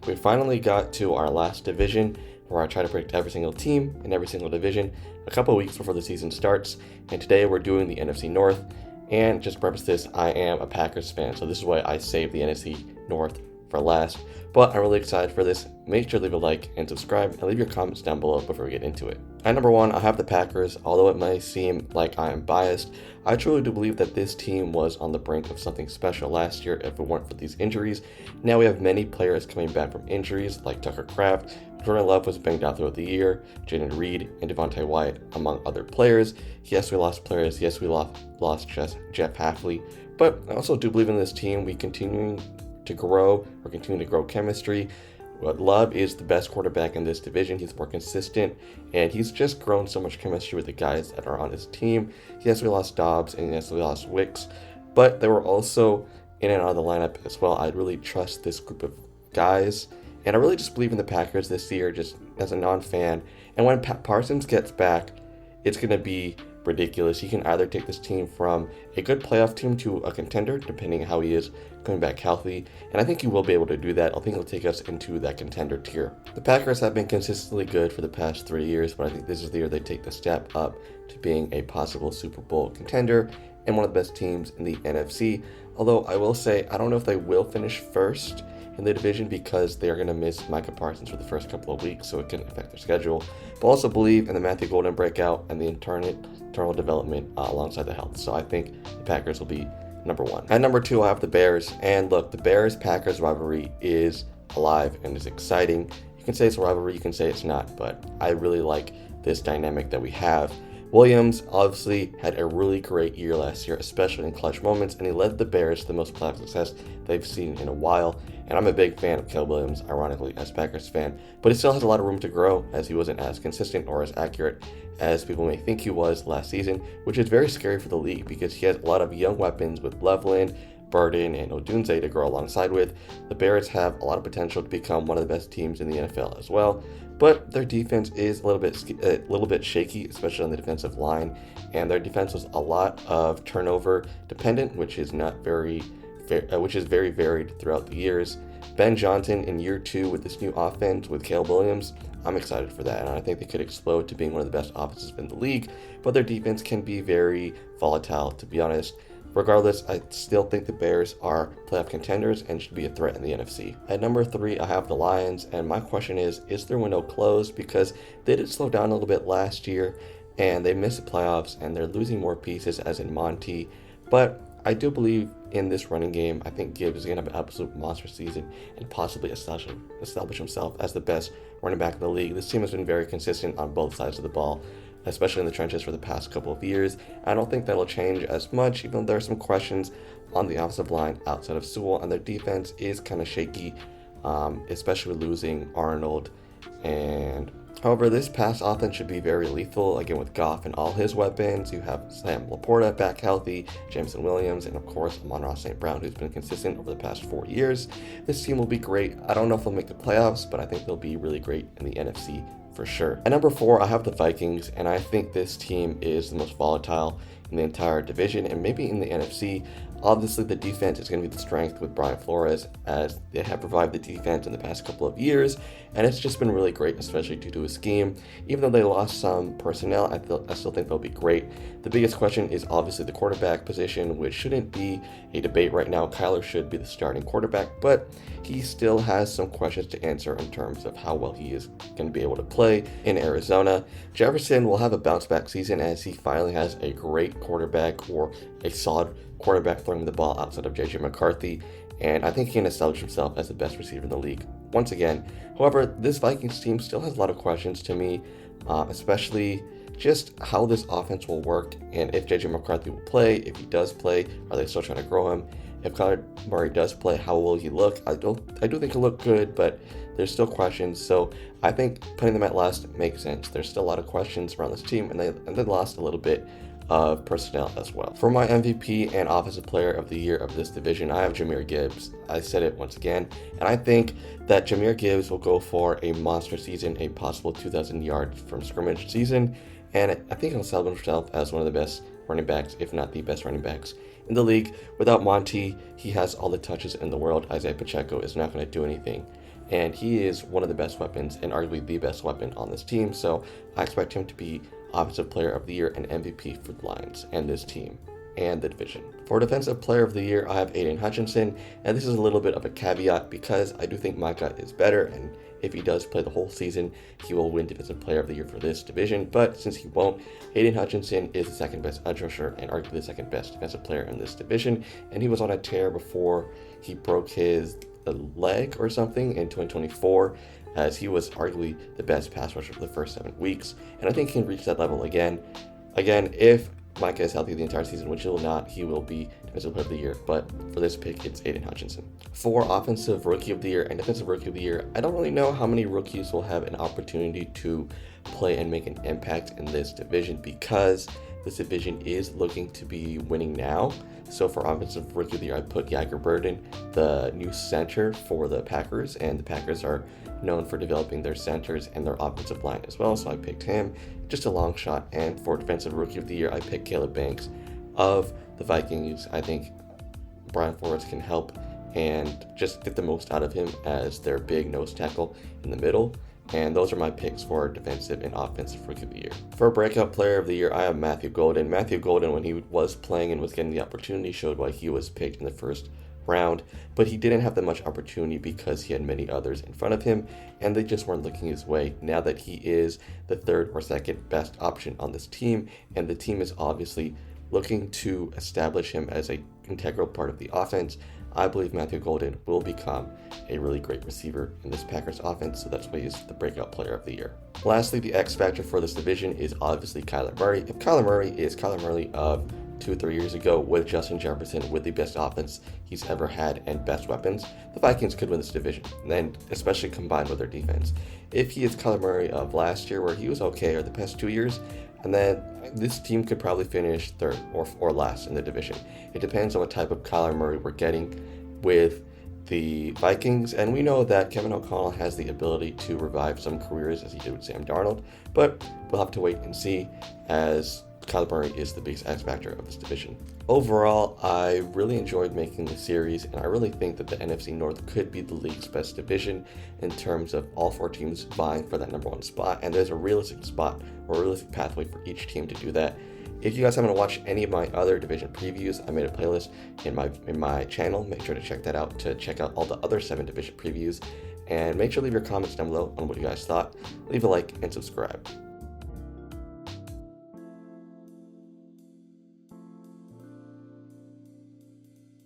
We finally got to our last division where I try to predict every single team in every single division a couple of weeks before the season starts. And today we're doing the NFC North. And just to preface this, I am a Packers fan, so this is why I saved the NFC North for last. But I'm really excited for this. Make sure to leave a like and subscribe and leave your comments down below before we get into it. At number 1, I have the Packers. Although it may seem like I am biased, I truly do believe that this team was on the brink of something special last year if it weren't for these injuries. Now we have many players coming back from injuries like Tucker Kraft. Jordan Love was banged out throughout the year, Jaden Reed, and Devontae Wyatt, among other players. Yes, we lost players. Yes, we lost Jeff Hafley. But I also do believe in this team. We continuing to grow. We're continuing to grow chemistry. Love is the best quarterback in this division. He's more consistent, and he's just grown so much chemistry with the guys that are on his team. Yes, we lost Dobbs, and yes, we lost Wicks, but they were also in and out of the lineup as well. I really trust this group of guys, and I really just believe in the Packers this year, just as a non-fan. And when Parsons gets back, it's going to be ridiculous. He can either take this team from a good playoff team to a contender, depending on how he is coming back healthy, and I think he will be able to do that. I think he'll take us into that contender tier. The Packers have been consistently good for the past 3 years, but I think this is the year they take the step up to being a possible Super Bowl contender and one of the best teams in the NFC. Although I will say, I don't know if they will finish first in the division because they are going to miss Micah Parsons for the first couple of weeks, so it can affect their schedule. But also believe in the Matthew Golden breakout and the internal development alongside the health. So I think the Packers will be number 1. At number 2, I have the Bears. And look, the Bears-Packers rivalry is alive and is exciting. You can say it's a rivalry, you can say it's not, but I really like this dynamic that we have. Williams obviously had a really great year last year, especially in clutch moments, and he led the Bears to the most playoff success they've seen in a while. And I'm a big fan of Caleb Williams, ironically, as a Packers fan, but he still has a lot of room to grow as he wasn't as consistent or as accurate as people may think he was last season, which is very scary for the league because he has a lot of young weapons with Loveland, Burden, and Odunze to grow alongside with. The Bears have a lot of potential to become one of the best teams in the NFL as well, but their defense is a little bit shaky, especially on the defensive line, and their defense was a lot of turnover dependent, which is very varied throughout the years. Ben Johnson in year 2 with this new offense with Caleb Williams, I'm excited for that, and I think they could explode to being one of the best offenses in the league, but their defense can be very volatile, to be honest. Regardless, I still think the Bears are playoff contenders and should be a threat in the NFC. At number 3, I have the Lions, and my question is their window closed? Because they did slow down a little bit last year, and they missed the playoffs, and they're losing more pieces, as in Monty, but I do believe in this running game. I think Gibbs is going to have an absolute monster season and possibly establish himself as the best running back in the league. This team has been very consistent on both sides of the ball, especially in the trenches for the past couple of years. I don't think that'll change as much, even though there are some questions on the offensive line outside of Sewell, and their defense is kind of shaky, especially losing Arnold. And however, this pass offense should be very lethal, again with Goff and all his weapons. You have Sam Laporta back healthy, Jameson Williams, and of course Amon-Ra St. Brown, who's been consistent over the past 4 years. This team will be great. I don't know if they'll make the playoffs, but I think they'll be really great in the NFC for sure. At number 4, I have the Vikings, and I think this team is the most volatile in the entire division and maybe in the NFC. Obviously, the defense is going to be the strength with Brian Flores, as they have provided the defense in the past couple of years, and it's just been really great, especially due to his scheme. Even though they lost some personnel, I still think they'll be great. The biggest question is obviously the quarterback position, which shouldn't be a debate right now. Kyler should be the starting quarterback, but he still has some questions to answer in terms of how well he is going to be able to play in Arizona. Jefferson will have a bounce back season as he finally has a great quarterback, or a solid quarterback throwing the ball outside of JJ McCarthy, and I think he can establish himself as the best receiver in the league once again. However, this Vikings team still has a lot of questions to me, especially just how this offense will work and if JJ McCarthy will play. If he does play, are they still trying to grow him? If Kyler Murray does play, how will he look? I do think he'll look good, but there's still questions. So I think putting them at last makes sense. There's still a lot of questions around this team, and they lost a little bit of personnel as well. For my MVP and Offensive Player of the Year of this division, I have Jahmyr Gibbs. I said it once again, and I think that Jahmyr Gibbs will go for a monster season, a possible 2,000 yards from scrimmage season, and I think he'll establish himself as one of the best running backs, if not the best running backs in the league. Without Monty, he has all the touches in the world. Isaiah Pacheco is not going to do anything. and he is one of the best weapons and arguably the best weapon on this team. So I expect him to be Offensive Player of the Year and MVP for the Lions and this team and the division. For Defensive Player of the Year, I have Aiden Hutchinson, and this is a little bit of a caveat because I do think Micah is better, and if he does play the whole season, he will win Defensive Player of the Year for this division. But since he won't, Aiden Hutchinson is the second best edge rusher and arguably the second best defensive player in this division, and he was on a tear before he broke his leg or something in 2024, as he was arguably the best pass rusher for the first 7 weeks, and I think he can reach that level again. If Micah is healthy the entire season, which he will not, he will be Defensive Player of the Year, but for this pick, it's Aiden Hutchinson. For Offensive Rookie of the Year and Defensive Rookie of the Year, I don't really know how many rookies will have an opportunity to play and make an impact in this division because this division is looking to be winning now. So for Offensive Rookie of the Year, I put Jagger Burden, the new center for the Packers, and the Packers are known for developing their centers and their offensive line as well, so I picked him, just a long shot. And for Defensive Rookie of the Year, I picked Caleb Banks of the Vikings. I think Brian Flores can help and just get the most out of him as their big nose tackle in the middle. And those are my picks for Defensive and Offensive Rookie of the Year. For Breakout Player of the Year, I have Matthew Golden. Matthew Golden, when he was playing and was getting the opportunity, showed why he was picked in the first round, but he didn't have that much opportunity because he had many others in front of him, and they just weren't looking his way. Now that he is the third or second best option on this team, and the team is obviously looking to establish him as an integral part of the offense, I believe Matthew Golden will become a really great receiver in this Packers offense, so that's why he's the Breakout Player of the Year. Lastly, the X factor for this division is obviously Kyler Murray. If Kyler Murray is Kyler Murray of 2-3 years ago with Justin Jefferson with the best offense he's ever had and best weapons, the Vikings could win this division, and especially combined with their defense. If he is Kyler Murray of last year, where he was okay, or the past 2 years, and then this team could probably finish third or last in the division. It depends on what type of Kyler Murray we're getting with the Vikings, and we know that Kevin O'Connell has the ability to revive some careers as he did with Sam Darnold, but we'll have to wait and see, as Kyler Murray is the biggest X factor of this division. Overall, I really enjoyed making the series, and I really think that the NFC North could be the league's best division in terms of all 4 teams vying for that number 1 spot, and there's a realistic spot or a realistic pathway for each team to do that. If you guys haven't watched any of my other division previews, I made a playlist in my channel. Make sure to check that out to check out all the other 7 division previews, and make sure to leave your comments down below on what you guys thought. Leave a like and subscribe.